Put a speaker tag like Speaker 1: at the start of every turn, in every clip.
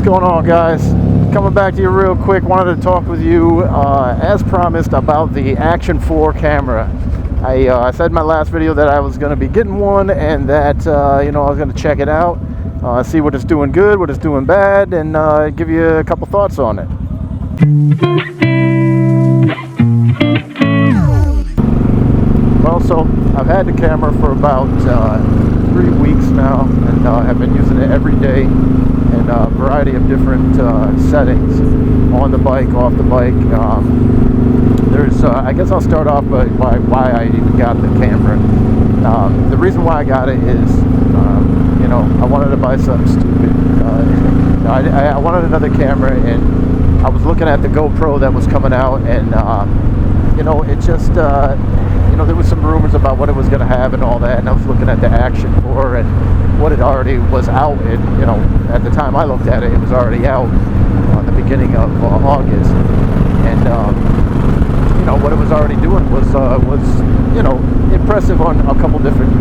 Speaker 1: going on, guys? Coming back to you real quick. Wanted to talk with you as promised about the Action 4 camera. I said in my last video that I was going to be getting one and that I was going to check it out, see what it's doing good, what it's doing bad, and give you a couple thoughts on it. Well, so I've had the camera for about 3 weeks now, and have been using it every day in a variety of different settings, on the bike, off the bike. I guess I'll start off by why I even got the camera. The reason why I got it is, I wanted to buy something stupid. I wanted another camera, and I was looking at the GoPro that was coming out, and it just there was some rumors about what it was going to have and all that, and I was looking at the Action 4 and what it already was out. And at the time I looked at it, it was already out on the beginning of August, and what it was already doing was impressive on a couple different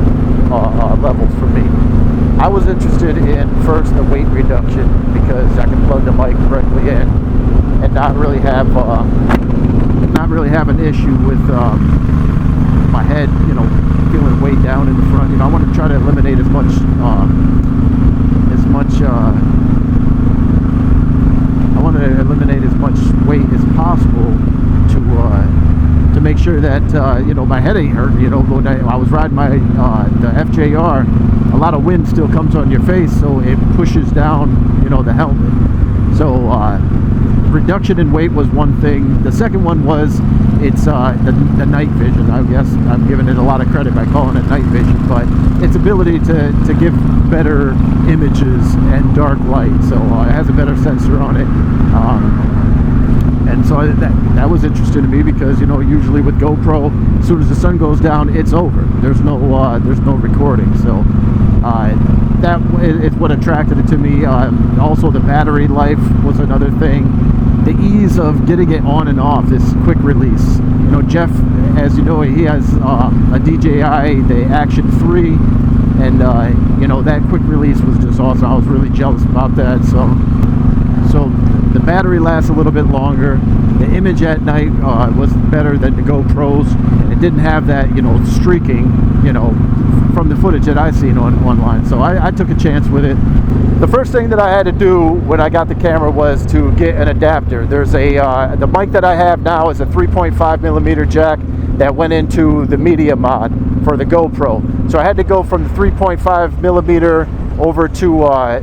Speaker 1: levels for me. I was interested in, first, the weight reduction, because I can plug the mic directly in and not really have an issue with my head, feeling weight down in the front. I want to try to eliminate as much weight as possible to make sure that my head ain't hurt. When I was riding the FJR, a lot of wind still comes on your face, so it pushes down the helmet. So reduction in weight was one thing. The second one was it's the night vision. I guess I'm giving it a lot of credit by calling it night vision, but its ability to give better images and dark light. So it has a better sensor on it, and so that was interesting to me, because usually with GoPro, as soon as the sun goes down, it's over. There's no recording. So that is what attracted it to me. Also, the battery life was another thing. The ease of getting it on and off, this quick release. Jeff, as you know, he has a DJI, the Action 3, and that quick release was just awesome. I was really jealous about that. So the battery lasts a little bit longer. The image at night was better than the GoPros, and it didn't have that streaking from the footage that I've seen online. So I took a chance with it. The first thing that I had to do when I got the camera was to get an adapter. There's the mic that I have now is a 3.5 millimeter jack that went into the media mod for the GoPro. So I had to go from the 3.5 millimeter over to a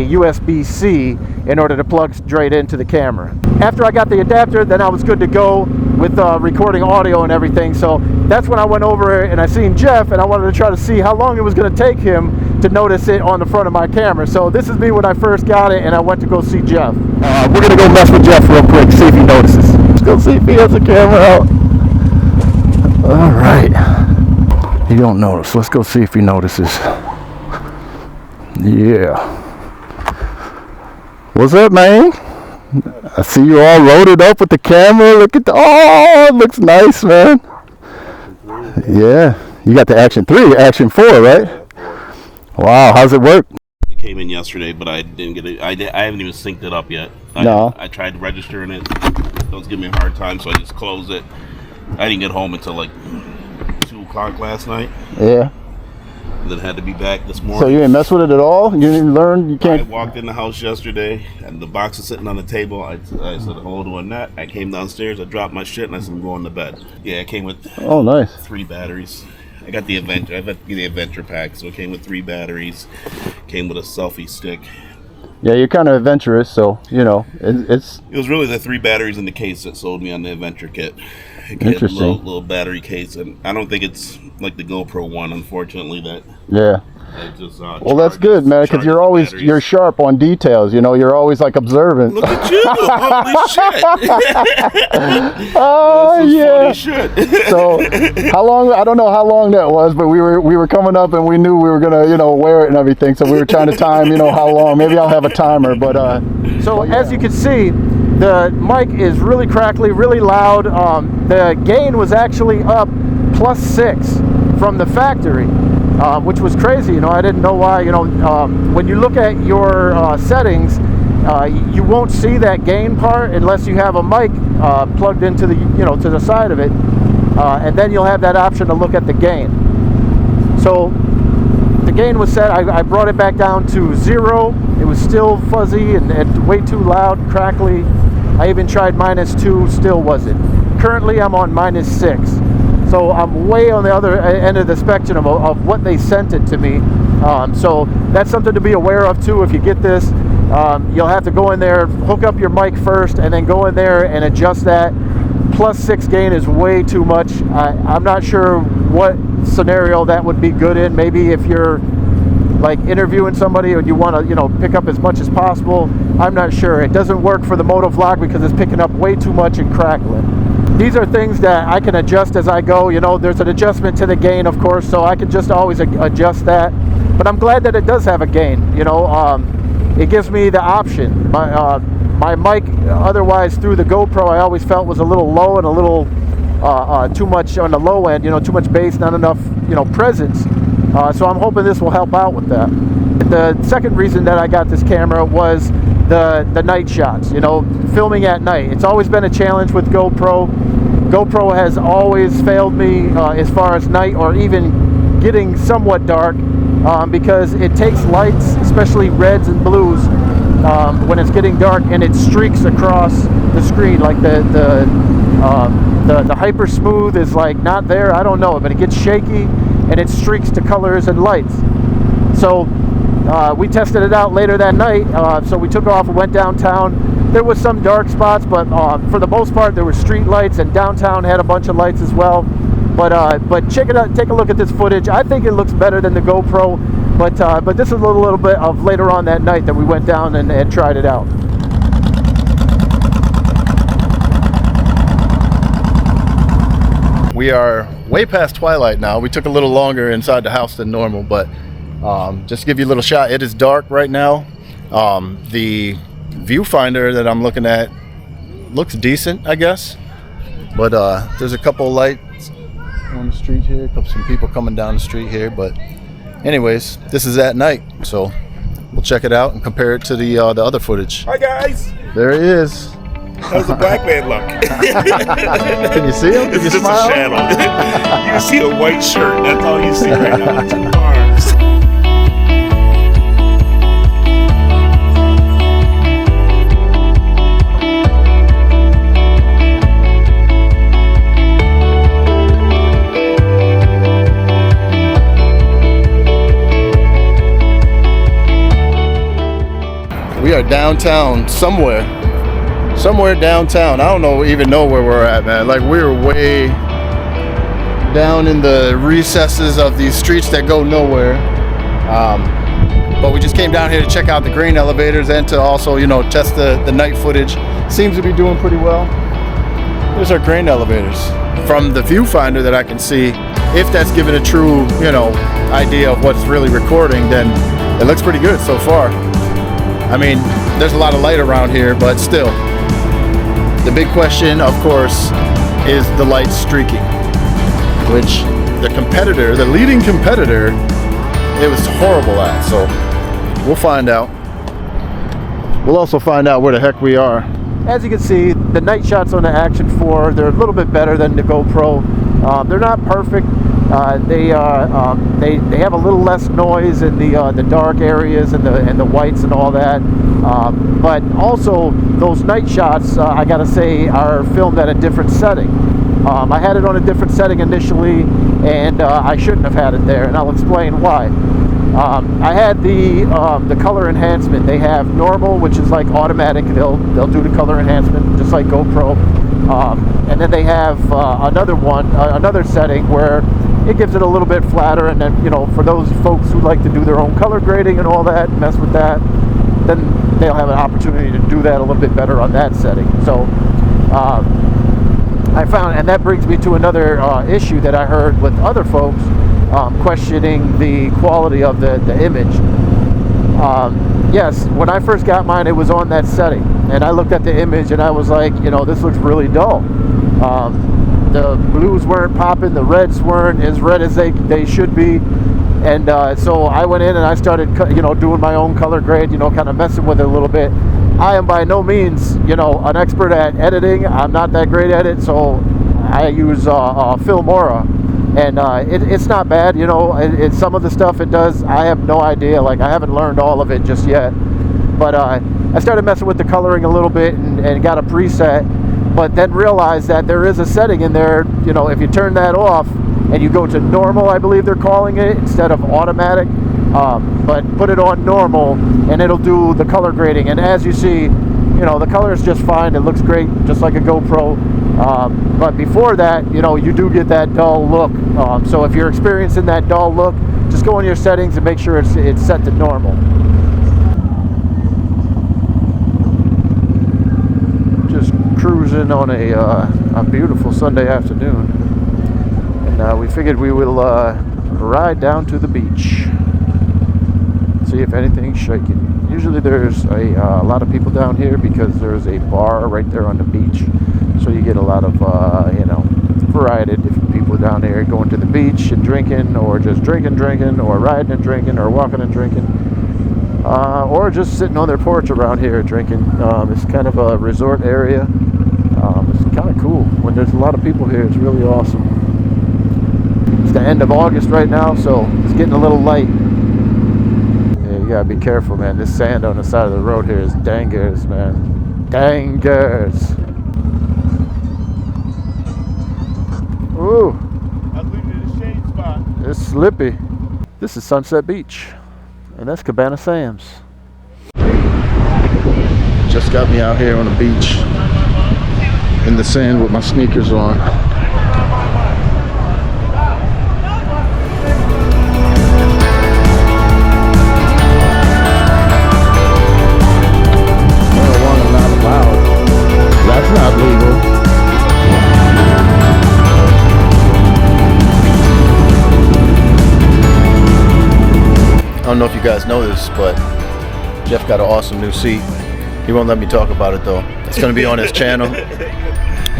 Speaker 1: USB-C in order to plug straight into the camera. After I got the adapter, then I was good to go with recording audio and everything. So that's when I went over and I seen Jeff, and I wanted to try to see how long it was going to take him to notice it on the front of my camera. So this is me when I first got it, and I went to go see Jeff. We're going to go mess with Jeff real quick, see if he notices. Let's go see if he has the camera out. All right. He don't notice. Let's go see if he notices. Yeah. What's up, man? I see you all loaded up with the camera. Look at it looks nice, man. Yeah. You got the Action 3, Action 4, right? Wow, how's it work?
Speaker 2: It came in yesterday, but I didn't get it. I haven't even synced it up yet. I tried registering it. It was giving me a hard time, so I just closed it. I didn't get home until like 2 o'clock last night. Yeah. And then had to be back this morning.
Speaker 1: So you didn't mess with it at all? You didn't learn? You can't?
Speaker 2: I walked in the house yesterday, and the box is sitting on the table. I said hello to Annette. I came downstairs, I dropped my shit, and I said I'm going to bed. Yeah, it came with
Speaker 1: nice
Speaker 2: 3 batteries. I got the Adventure pack, so it came with 3 batteries. Came with a selfie stick.
Speaker 1: Yeah, you're kind of adventurous, so it's.
Speaker 2: It was really the 3 batteries in the case that sold me on the Adventure kit.
Speaker 1: Interesting.
Speaker 2: Little battery case, and I don't think it's like the GoPro one, unfortunately.
Speaker 1: Yeah. Well, that's good, man, because you're sharp on details. You're always like observant.
Speaker 2: Look at you! Holy shit!
Speaker 1: Yeah.
Speaker 2: Funny shit.
Speaker 1: So, how long? I don't know how long that was, but we were coming up, and we knew we were gonna wear it and everything. So we were trying to time how long. Maybe I'll have a timer, but. So as you can see, the mic is really crackly, really loud. The gain was actually up +6 from the factory, which was crazy. I didn't know why. When you look at your settings, You won't see that gain part unless you have a mic plugged into the, to the side of it, and then you'll have that option to look at the gain. So the gain was set. I brought it back down to 0. It was still fuzzy and way too loud, crackly. I even tried -2, still wasn't. Currently I'm on -6. So I'm way on the other end of the spectrum of what they sent it to me. So that's something to be aware of too. If you get this, you'll have to go in there, hook up your mic first, and then go in there and adjust that. +6 gain is way too much. I'm not sure what scenario that would be good in. Maybe if you're like interviewing somebody and you want to, pick up as much as possible. I'm not sure. It doesn't work for the Motovlog because it's picking up way too much and crackling. These are things that I can adjust as I go. There's an adjustment to the gain, of course, so I can just always adjust that. But I'm glad that it does have a gain. It gives me the option. My mic, otherwise through the GoPro, I always felt was a little low and a little too much on the low end. Too much bass, not enough, presence. So I'm hoping this will help out with that. The second reason that I got this camera was the night shots, filming at night. It's always been a challenge with GoPro. GoPro has always failed me as far as night or even getting somewhat dark because it takes lights, especially reds and blues, when it's getting dark, and it streaks across the screen. Like the hyper smooth is like not there. I don't know, but it gets shaky and it streaks to colors and lights. So we tested it out later that night, so we took off and went downtown. There was some dark spots, but for the most part there were street lights, and downtown had a bunch of lights as well. But check it out, take a look at this footage. I think it looks better than the GoPro, but this is a little bit of later on that night that we went down and tried it out.
Speaker 3: We are way past twilight now. We took a little longer inside the house than normal, but just to give you a little shot, it is dark right now. The viewfinder that I'm looking at looks decent, I guess, but there's a couple lights on the street here, some people coming down the street here. But anyways, this is at night, so we'll check it out and compare it to the other footage.
Speaker 2: Hi guys.
Speaker 3: There he is.
Speaker 2: How's the black man look?
Speaker 3: Can you see him? Can you
Speaker 2: It's just
Speaker 3: smile?
Speaker 2: a shadow. You see a white shirt. That's all you see right now. The 2 arms.
Speaker 3: We are downtown somewhere downtown. I don't even know where we're at, man. Like, we're way down in the recesses of these streets that go nowhere. But we just came down here to check out the grain elevators and to also, test the night footage. Seems to be doing pretty well. There's our grain elevators. From the viewfinder that I can see, if that's giving a true, idea of what's really recording, then it looks pretty good so far. I mean, there's a lot of light around here, but still. The big question, of course, is the light streaking, which the leading competitor, it was horrible at. So we'll find out. We'll also find out where the heck we are.
Speaker 1: As you can see, the night shots on the Action 4, they're a little bit better than the GoPro. They're not perfect. They have a little less noise in the dark areas and the whites and all that. But also those night shots, I gotta say, are filmed at a different setting. I had it on a different setting initially, and I shouldn't have had it there, and I'll explain why. I had the color enhancement. They have normal, which is like automatic. They'll do the color enhancement just like GoPro, and then they have another setting where it gives it a little bit flatter. And then for those folks who like to do their own color grading and all that, mess with that, then they'll have an opportunity to do that a little bit better on that setting. So I found, and that brings me to another issue that I heard with other folks questioning the quality of the image. Yes, when I first got mine, it was on that setting, and I looked at the image and I was like, this looks really dull. The blues weren't popping, the reds weren't as red as they should be, and so I went in and I started doing my own color grade, kind of messing with it a little bit, I am by no means, you know, an expert at editing. I'm not that great at it, so I use Filmora, and it's not bad, you know. It's some of the stuff it does, I have no idea. Like, I haven't learned all of it just yet, but I started messing with the coloring a little bit and got a preset, but then realized that there is a setting in there, you know, if you turn that off and you go to normal, I believe they're calling it, instead of automatic. But put it on normal and it'll do the color grading, and as you see, you know, the color is just fine. It looks great, just like a GoPro. But before that, you know, you do get that dull look. So if you're experiencing that dull look, just go in your settings and make sure it's set to normal. Just cruising on a beautiful Sunday afternoon, and we figured we will ride down to the beach. See if anything's shaking. Usually there's a lot of people down here because there's a bar right there on the beach, so you get a lot of you know, variety of different people down there going to the beach and drinking, or just drinking, or riding and drinking, or walking and drinking, or just sitting on their porch around here drinking. It's kind of a resort area. It's kind of cool when there's a lot of people here. It's really awesome. It's the end of August right now, so it's getting a little light. You gotta be careful, man. This sand on the side of the road here is dangers, man. Dangers. Ooh.
Speaker 2: I'll leave you the shade spot.
Speaker 1: It's slippy. This is Sunset Beach, and that's Cabana Sam's.
Speaker 3: Just got me out here on the beach in the sand with my sneakers on. That's not legal. I don't know if you guys know this, but Jeff got an awesome new seat. He won't let me talk about it though. It's going to be on his channel.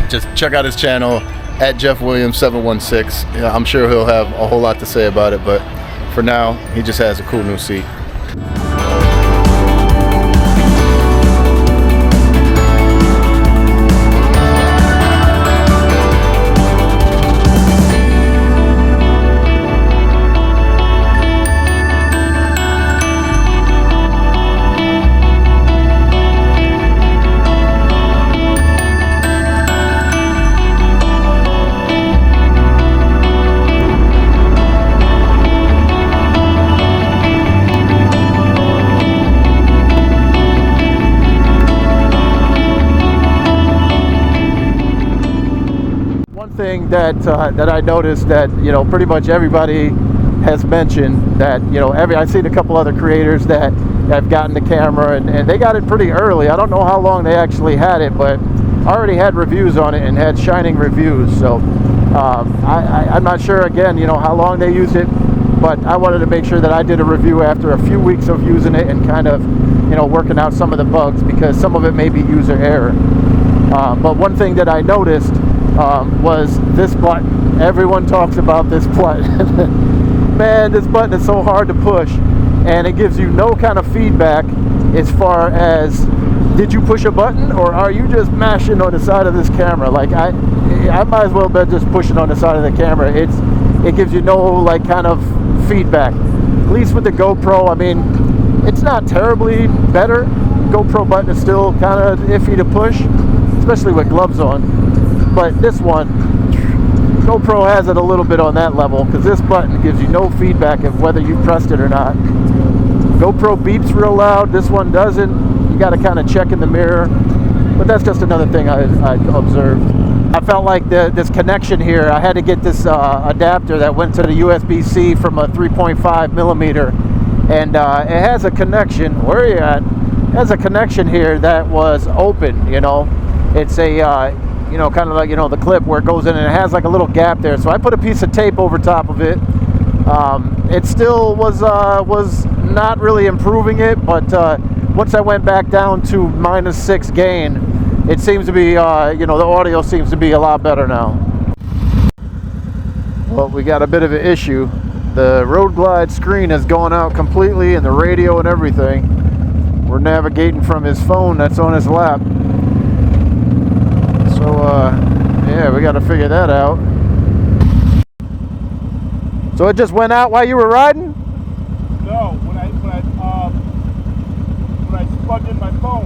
Speaker 3: Just check out his channel at JeffWilliams716. Yeah, I'm sure he'll have a whole lot to say about it, but for now, he just has a cool new seat.
Speaker 1: Thing that I noticed that, you know, pretty much everybody has mentioned, that, you know, I've seen a couple other creators that have gotten the camera and they got it pretty early. I don't know how long they actually had it, but I already had reviews on it and had shining reviews. So I'm not sure, again, you know, how long they used it, but I wanted to make sure that I did a review after a few weeks of using it and kind of, you know, working out some of the bugs, because some of it may be user error. But one thing that I noticed was this button. Everyone talks about this button. Man, this button is so hard to push, and it gives you no kind of feedback as far as, did you push a button or are you just mashing on the side of this camera? Like, I might as well be just pushing on the side of the camera. It gives you no, like, kind of feedback. At least with the GoPro, I mean, it's not terribly better. GoPro button is still kind of iffy to push, especially with gloves on. But this one, GoPro has it a little bit on that level, because this button gives you no feedback of whether you pressed it or not. GoPro beeps real loud. This one doesn't. You got to kind of check in the mirror. But that's just another thing I observed. I felt like this connection here, I had to get this adapter that went to the USB-C from a 3.5 millimeter. And it has a connection. Where are you at? It has a connection here that was open, you know. It's a... you know, kind of like, you know, the clip where it goes in, and it has like a little gap there. So I put a piece of tape over top of it. It still was not really improving it, but once I went back down to -6 gain, it seems to be, you know, the audio seems to be a lot better now. Well, we got a bit of an issue. The Road Glide screen has gone out completely, and the radio and everything. We're navigating from his phone that's on his lap. So, yeah, we got to figure that out. So it just went out while you were riding?
Speaker 3: No, when I plugged in my phone,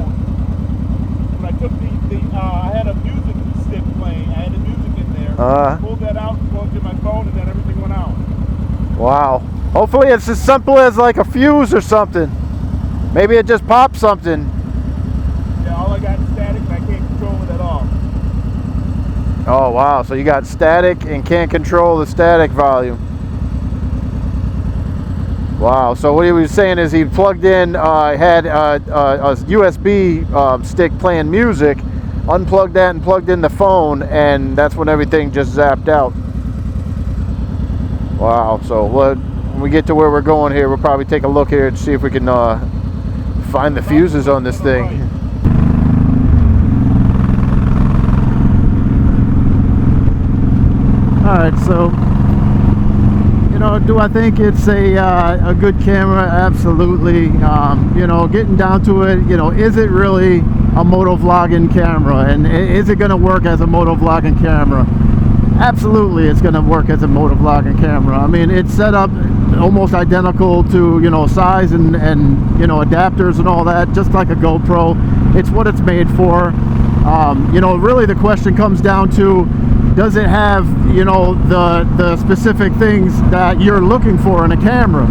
Speaker 3: when I took I had a music stick playing. I had the music in there. Pulled that out, plugged in my phone, and then everything went out.
Speaker 1: Wow. Hopefully it's as simple as like a fuse or something. Maybe it just popped something.
Speaker 3: Yeah, all I got is static, and I can't control it at all.
Speaker 1: Oh wow, so you got static and can't control the static volume. Wow, so what he was saying is he plugged in, had a USB stick playing music, unplugged that and plugged in the phone, and that's when everything just zapped out. Wow, so when we get to where we're going here, we'll probably take a look here and see if we can find the fuses on this thing. Alright, so do I think it's a good camera? Absolutely. Getting down to it, is it really a motovlogging camera? And is it going to work as a motovlogging camera? Absolutely, it's going to work as a motovlogging camera. I mean, it's set up almost identical to, size and adapters and all that, just like a GoPro. It's what it's made for. Really the question comes down to, does it have, the specific things that you're looking for in a camera?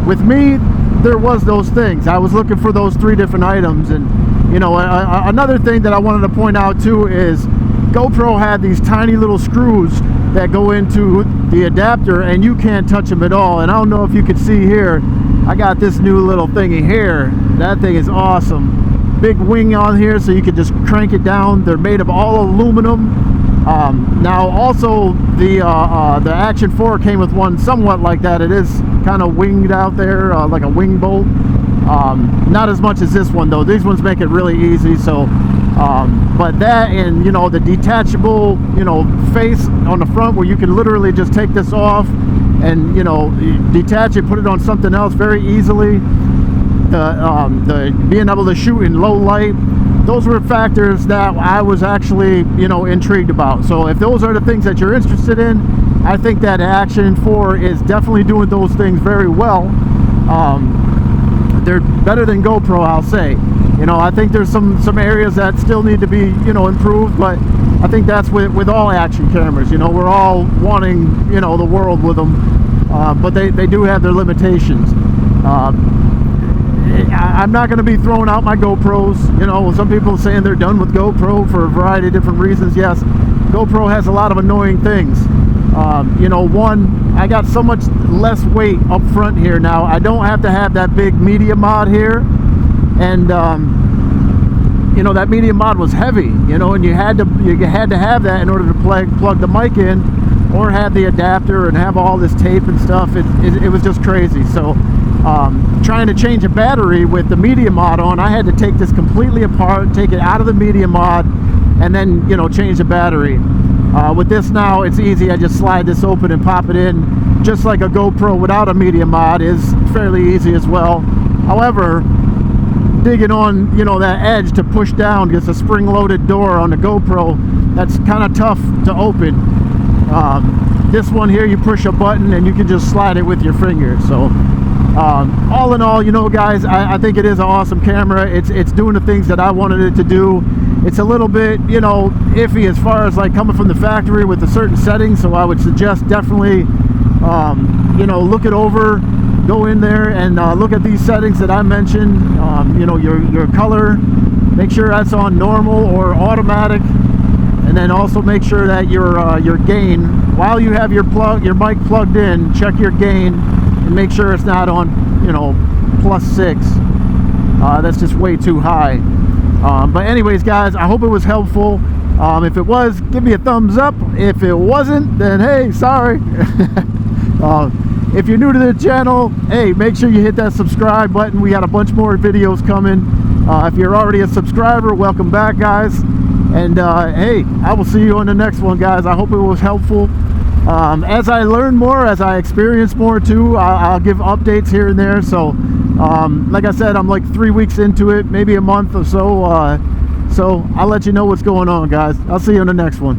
Speaker 1: With me, there was those things. I was looking for those 3 different items. And, another thing that I wanted to point out too is GoPro had these tiny little screws that go into the adapter, and you can't touch them at all. And I don't know if you can see here, I got this new little thingy here. That thing is awesome. Big wing on here, so you can just crank it down. They're made of all aluminum. Now also the Action 4 came with one somewhat like that. It is kind of winged out there, like a wing bolt. Not as much as this one though. These ones make it really easy. So but that and the detachable face on the front, where you can literally just take this off and detach it, put it on something else very easily. The being able to shoot in low light, those were factors that I was actually intrigued about. So if those are the things that you're interested in, I think that Action 4 is definitely doing those things very well. They're better than GoPro, I'll say. I think there's some areas that still need to be improved, but I think that's with all action cameras. We're all wanting the world with them, but they do have their limitations. I'm not going to be throwing out my GoPros. Some people are saying they're done with GoPro for a variety of different reasons. Yes, GoPro has a lot of annoying things. One, I got so much less weight up front here now. I don't have to have that big media mod here. And, that media mod was heavy, and you had to have that in order to plug the mic in, or have the adapter and have all this tape and stuff. It was just crazy. So trying to change a battery with the media mod on, I had to take this completely apart, take it out of the media mod, and then change the battery. With this now, it's easy. I just slide this open and pop it in, just like a GoPro without a media mod is fairly easy as well. However, digging on that edge to push down, gets a spring-loaded door on the GoPro, that's kind of tough to open. This one here, you push a button and you can just slide it with your finger. So all in all, guys, I think it is an awesome camera. It's doing the things that I wanted it to do. It's a little bit iffy as far as like coming from the factory with a certain setting, so I would suggest definitely look it over, go in there and look at these settings that I mentioned. Your color, make sure that's on normal or automatic, and then also make sure that your gain, while you have your mic plugged in, check your gain and make sure it's not on +6. That's just way too high. But anyways, guys, I hope it was helpful. If it was, give me a thumbs up. If it wasn't, then hey, sorry. If you're new to the channel, hey, make sure you hit that subscribe button. We got a bunch more videos coming. If you're already a subscriber, welcome back, guys. And hey, I will see you on the next one, guys. I hope it was helpful. As I learn more, as I experience more too, I'll give updates here and there. So Like I said, I'm like 3 weeks into it, maybe a month or so. So I'll let you know what's going on, guys. I'll see you on the next one.